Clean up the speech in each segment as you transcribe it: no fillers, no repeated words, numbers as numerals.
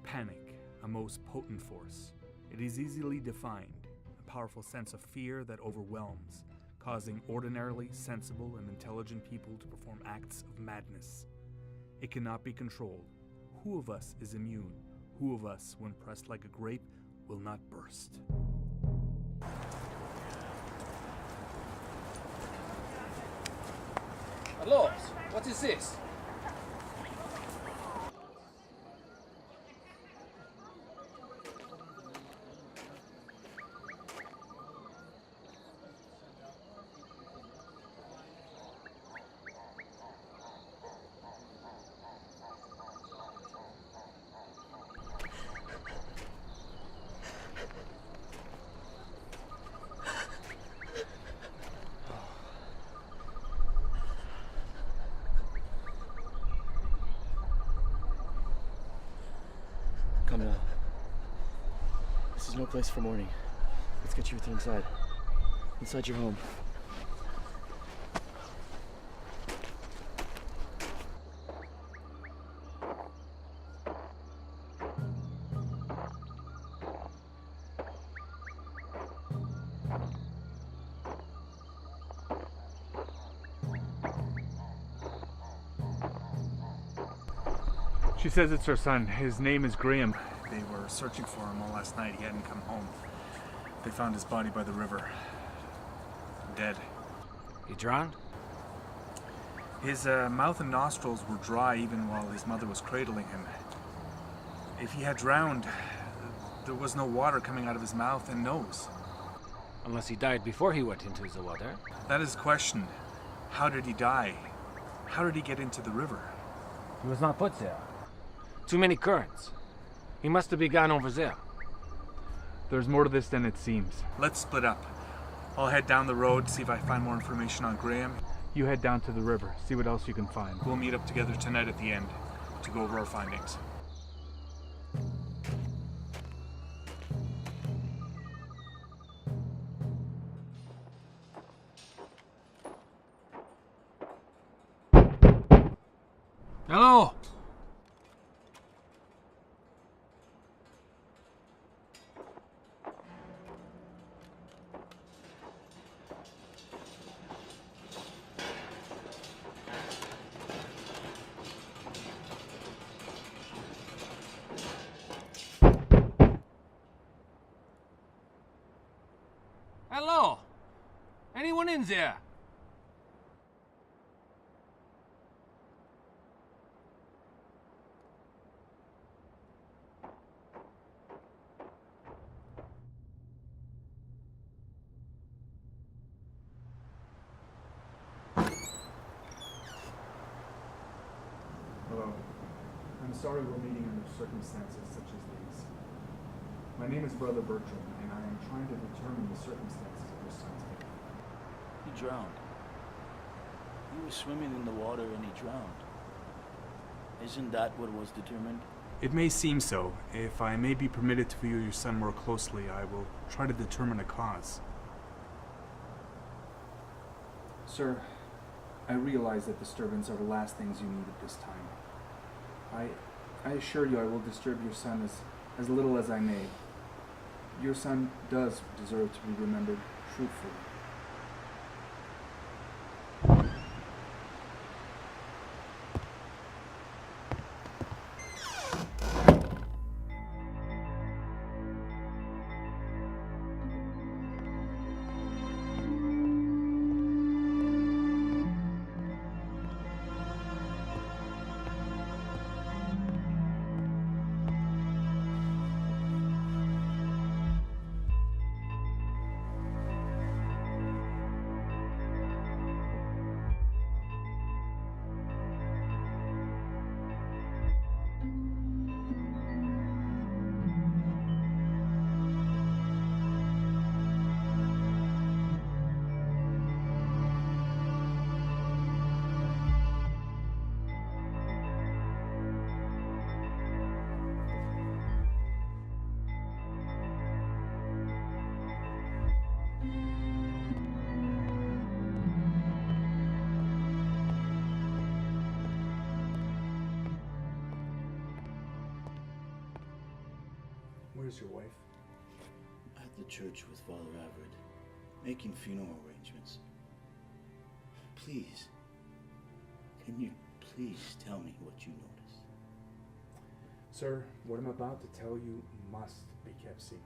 Panic, a most potent force. It is easily defined, a powerful sense of fear that overwhelms, causing ordinarily sensible and intelligent people to perform acts of madness. It cannot be controlled. Who of us is immune? Who of us, when pressed like a grape, will not burst? Hello, what is this? Come now. This is no place for mourning. Let's get you inside. Inside your home. She says it's her son. His name is Graham. They were searching for him all last night. He hadn't come home. They found his body by the river. Dead. He drowned? His mouth and nostrils were dry even while his mother was cradling him. If he had drowned, there was no water coming out of his mouth and nose. Unless he died before he went into the water. That is the question. How did he die? How did he get into the river? He was not put there. Too many currents. He must have begun over there. There's more to this than it seems. Let's split up. I'll head down the road, see if I find more information on Graham. You head down to the river, see what else you can find. We'll meet up together tonight at the end to go over our findings. Hello! Hello! Anyone in there? Hello. I'm sorry we're meeting under circumstances such as these. My name is Brother Bertram, and I am trying to determine the circumstances of your son's death. He drowned. He was swimming in the water and he drowned. Isn't that what was determined? It may seem so. If I may be permitted to view your son more closely, I will try to determine a cause. Sir, I realize that disturbance are the last things you need at this time. I assure you I will disturb your son as little as I may. Your son does deserve to be remembered truthfully. Where's your wife? At the church with Father Everett, making funeral arrangements. Please, can you please tell me what you noticed? Sir, what I'm about to tell you must be kept secret.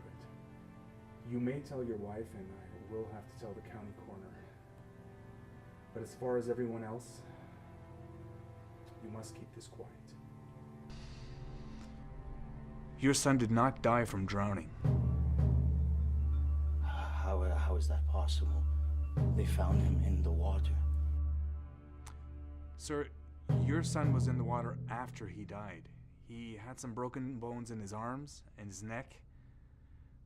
You may tell your wife, and I will have to tell the county coroner. But as far as everyone else, you must keep this quiet. Your son did not die from drowning. How is that possible? They found him in the water. Sir, your son was in the water after he died. He had some broken bones in his arms and his neck,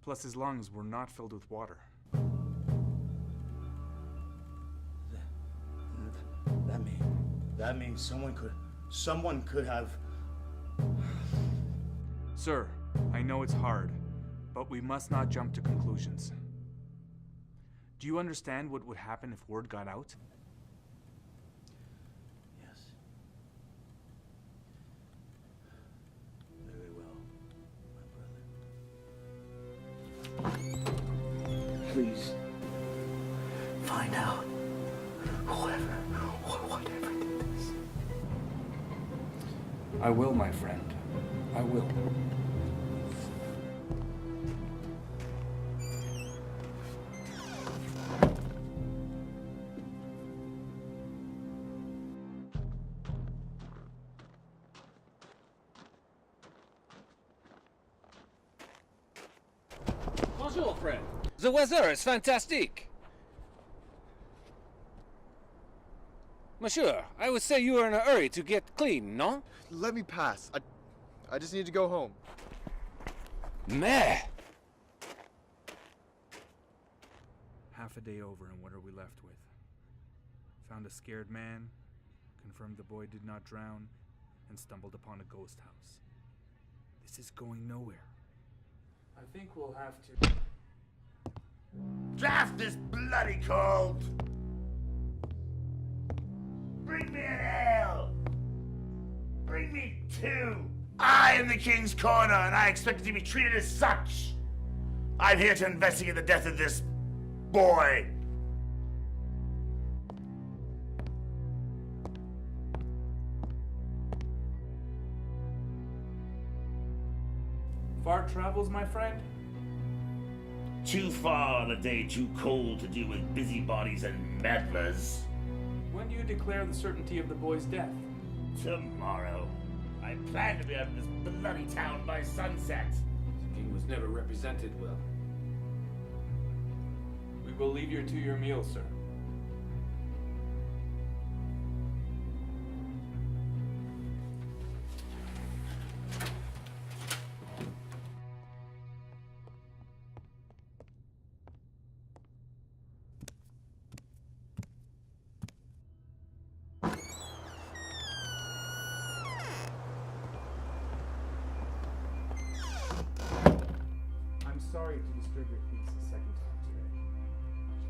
plus his lungs were not filled with water. That means someone could have. Sir, I know it's hard, but we must not jump to conclusions. Do you understand what would happen if word got out? Yes. Very well, my brother. Please, find out whoever or whatever did this. I will, my friend. I will. Bonjour, friend. The weather is fantastic. Monsieur, I would say you are in a hurry to get clean, no? Let me pass. I just need to go home. Meh. Half a day over, and what are we left with? Found a scared man, confirmed the boy did not drown, and stumbled upon a ghost house. This is going nowhere. I think we'll have to... Draft is bloody cold! Bring me an ale! Bring me two! I am the King's Corner, and I expect to be treated as such! I'm here to investigate the death of this boy! Far travels, my friend? Too far on a day too cold to deal with busybodies and meddlers. When do you declare the certainty of the boy's death? Tomorrow. I plan to be out of this bloody town by sunset. The king was never represented well. We will leave you to your meal, sir. I'm sorry to disturb your peace a second time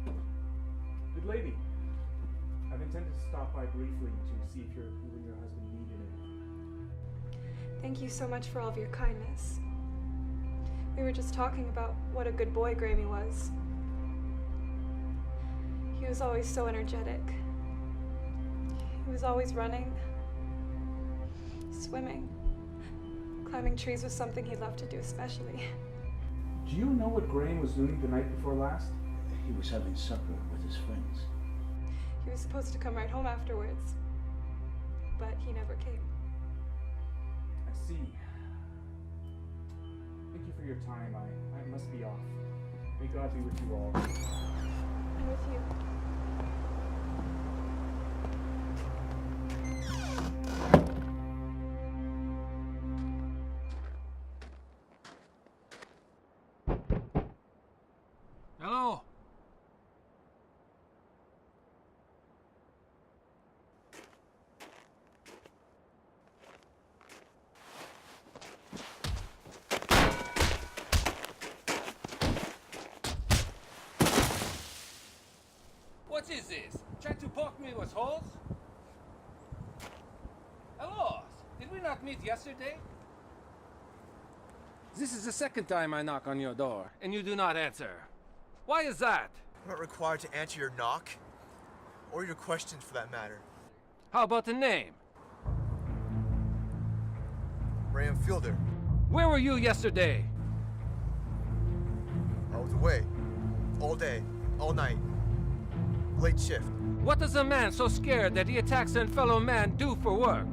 today. Good lady, I've intended to stop by briefly to see if you and your husband need anything. Thank you so much for all of your kindness. We were just talking about what a good boy Grammy was. He was always so energetic. He was always running, swimming. Climbing trees was something he loved to do especially. Do you know what Graham was doing the night before last? He was having supper with his friends. He was supposed to come right home afterwards, but he never came. I see. Thank you for your time. I must be off. May God be with you all. And with you. Hello. What is this? Trying to poke me with holes? Hello. Did we not meet yesterday? This is the second time I knock on your door, and you do not answer. Why is that? I'm not required to answer your knock. Or your questions, for that matter. How about the name? Graham Fielder. Where were you yesterday? I was away. All day. All night. Late shift. What does a man so scared that he attacks a fellow man do for work?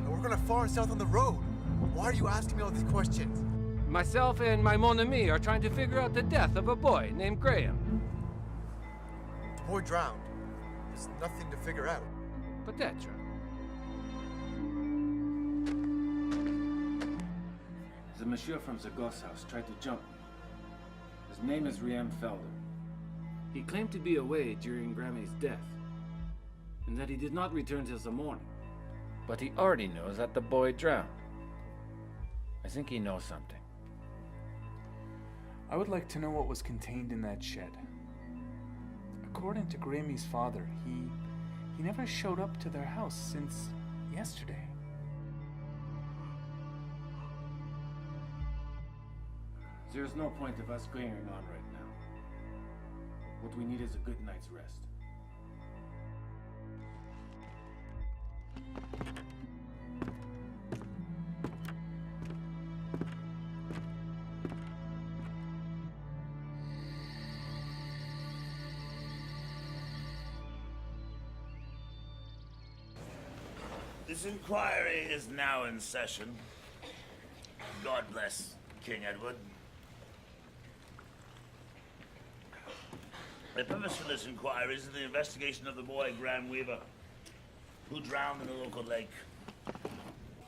I work on a farm south on the road. Why are you asking me all these questions? Myself and my mon ami are trying to figure out the death of a boy named Graham. The boy drowned. There's nothing to figure out. Peut-être. The monsieur from the ghost house tried to jump me. His name is Riem Felder. He claimed to be away during Grammy's death, and that he did not return till the morning. But he already knows that the boy drowned. I think he knows something. I would like to know what was contained in that shed. According to Grammy's father, he never showed up to their house since yesterday. There's no point of us going on right now. What we need is a good night's rest. This inquiry is now in session. God bless King Edward. The purpose for this inquiry is the investigation of the boy Graham Weaver, who drowned in a local lake.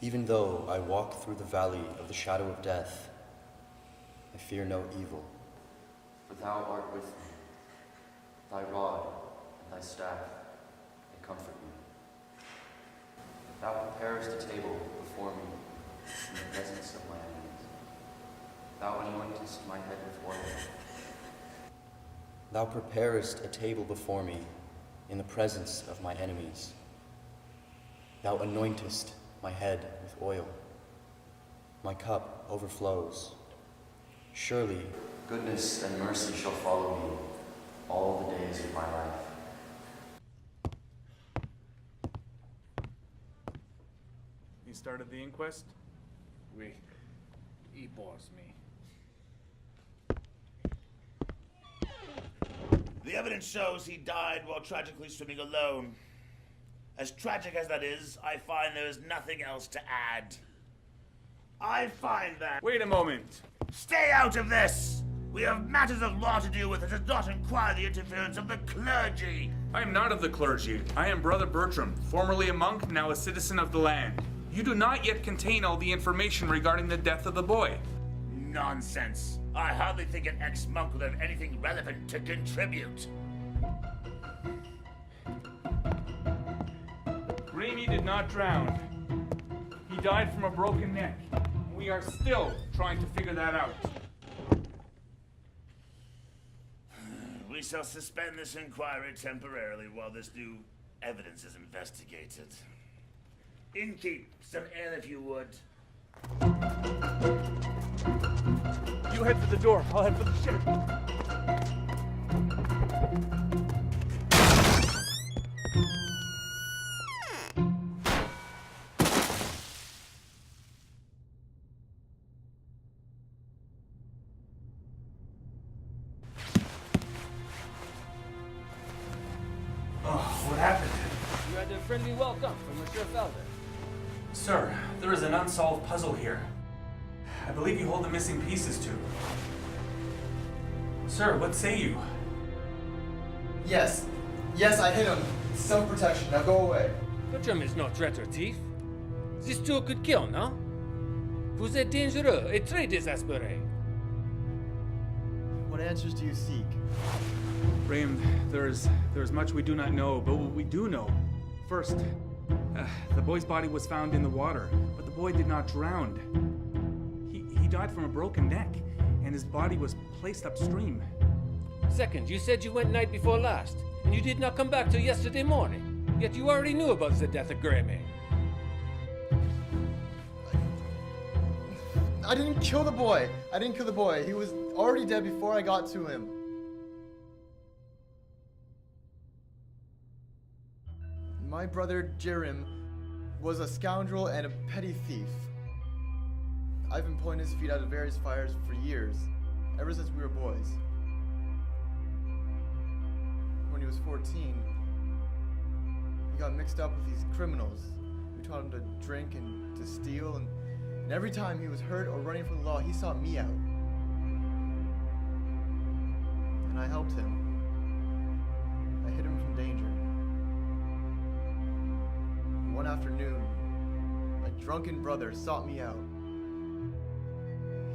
Even though I walk through the valley of the shadow of death, I fear no evil. For thou art with me. Thy rod and thy staff, they comfort me. Thou preparest a table before me in the presence of my enemies. Thou anointest my head with oil. Thou preparest a table before me in the presence of my enemies. Thou anointest my head with oil. My cup overflows. Surely goodness and mercy shall follow me all the days of my life. You started the inquest? Oui. He bores me. The evidence shows he died while tragically swimming alone. As tragic as that is, I find there is nothing else to add. I find that... Wait a moment. Stay out of this! We have matters of law to deal with that does not require the interference of the clergy. I am not of the clergy. I am Brother Bertram, formerly a monk, now a citizen of the land. You do not yet contain all the information regarding the death of the boy. Nonsense. I hardly think an ex-monk will have anything relevant to contribute. Grammy did not drown. He died from a broken neck. We are still trying to figure that out. We shall suspend this inquiry temporarily while this new evidence is investigated. Innkeep, some ale if you would. You head for the door. I'll head for the shed. Oh, what happened? You had a friendly welcome from Monsieur Felder. Sir, there is an unsolved puzzle here. I believe you hold the missing pieces too. Sir, what say you? Yes. Yes, I hit him. Self-protection. Now go away. Bertram is no threat or thief. This two could kill, no? Vous êtes dangereux et très désespéré. What answers do you seek? Graham, there's much we do not know, but what we do know. First, the boy's body was found in the water, but the boy did not drown. He died from a broken neck, and his body was placed upstream. Second, you said you went night before last, and you did not come back till yesterday morning. Yet you already knew about the death of Grammy. I didn't kill the boy. I didn't kill the boy. He was already dead before I got to him. My brother Jerem was a scoundrel and a petty thief. I've been pulling his feet out of various fires for years, ever since we were boys. When he was 14, he got mixed up with these criminals who taught him to drink and to steal, and every time he was hurt or running from the law, he sought me out. And I helped him. I hid him from danger. One afternoon, my drunken brother sought me out.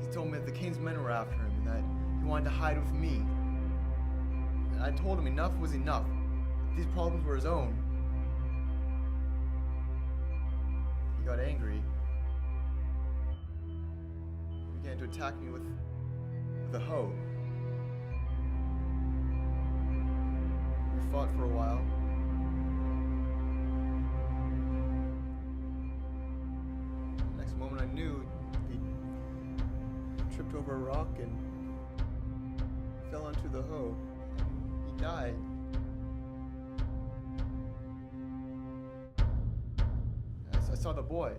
He told me that the king's men were after him and that he wanted to hide with me. And I told him enough was enough. These problems were his own. He got angry. He began to attack me with a hoe. We fought for a while. Next moment I knew he tripped over a rock and fell onto the hoe. He died. I saw the boy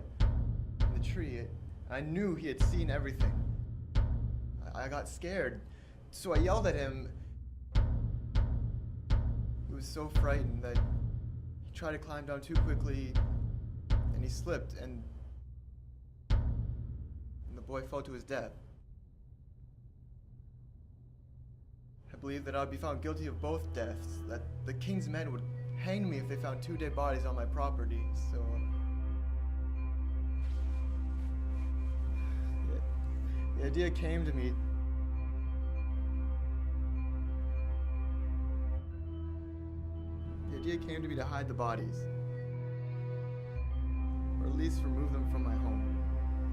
in the tree. I knew he had seen everything. I got scared, so I yelled at him. He was so frightened that he tried to climb down too quickly, and he slipped, and the boy fell to his death. I believed that I would be found guilty of both deaths, that the king's men would hang me if they found 2 dead bodies on my property, so the idea came to me. The idea came to me to hide the bodies, or at least remove them from my home.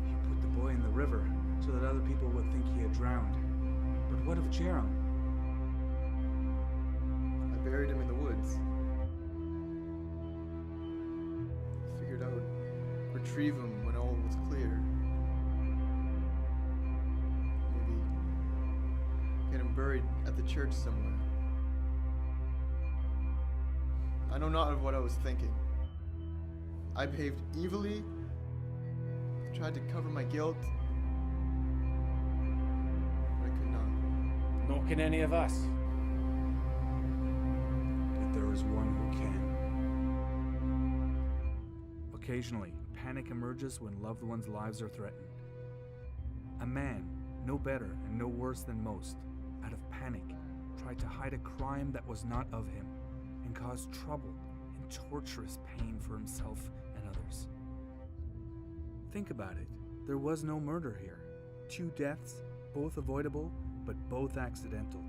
You put the boy in the river so that other people would think he had drowned. But what of Jerem? I buried him in the woods. Figured I would retrieve him when all was clear. Maybe get him buried at the church somewhere. I know not of what I was thinking. I behaved evilly, tried to cover my guilt, but I could not. Nor can any of us. But there is one who can. Occasionally, panic emerges when loved ones' lives are threatened. A man, no better and no worse than most, out of panic, tried to hide a crime that was not of him, and caused trouble and torturous pain for himself and others. Think about it. There was no murder here. 2 deaths, both avoidable, but both accidental.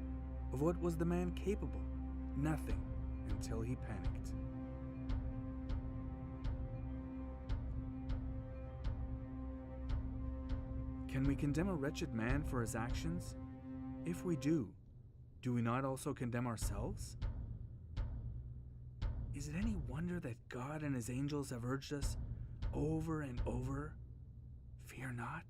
Of what was the man capable? Nothing, until he panicked. Can we condemn a wretched man for his actions? If we do we not also condemn ourselves? Is it any wonder that God and his angels have urged us over and over, fear not?